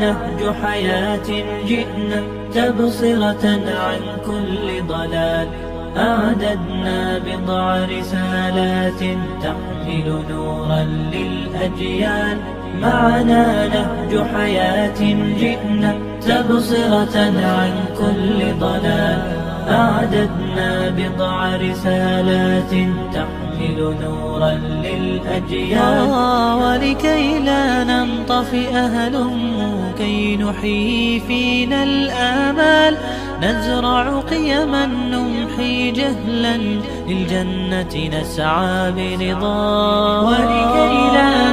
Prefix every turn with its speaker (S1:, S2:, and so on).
S1: نهج حياة جئنا تبصرة عن كل ضلال. أعددنا بضع رسالات تحمل نورا للأجيال. معنا نهج حياة جئنا تبصرة عن كل ضلال. أعددنا بضع رسالات تحمل نورا للأجيال. ولكي لا ننطفئ هلموا كي نحيي فينا الآمال. نزرع قيما نمحي جهلا للجنة نسعى برضا. ولكي لا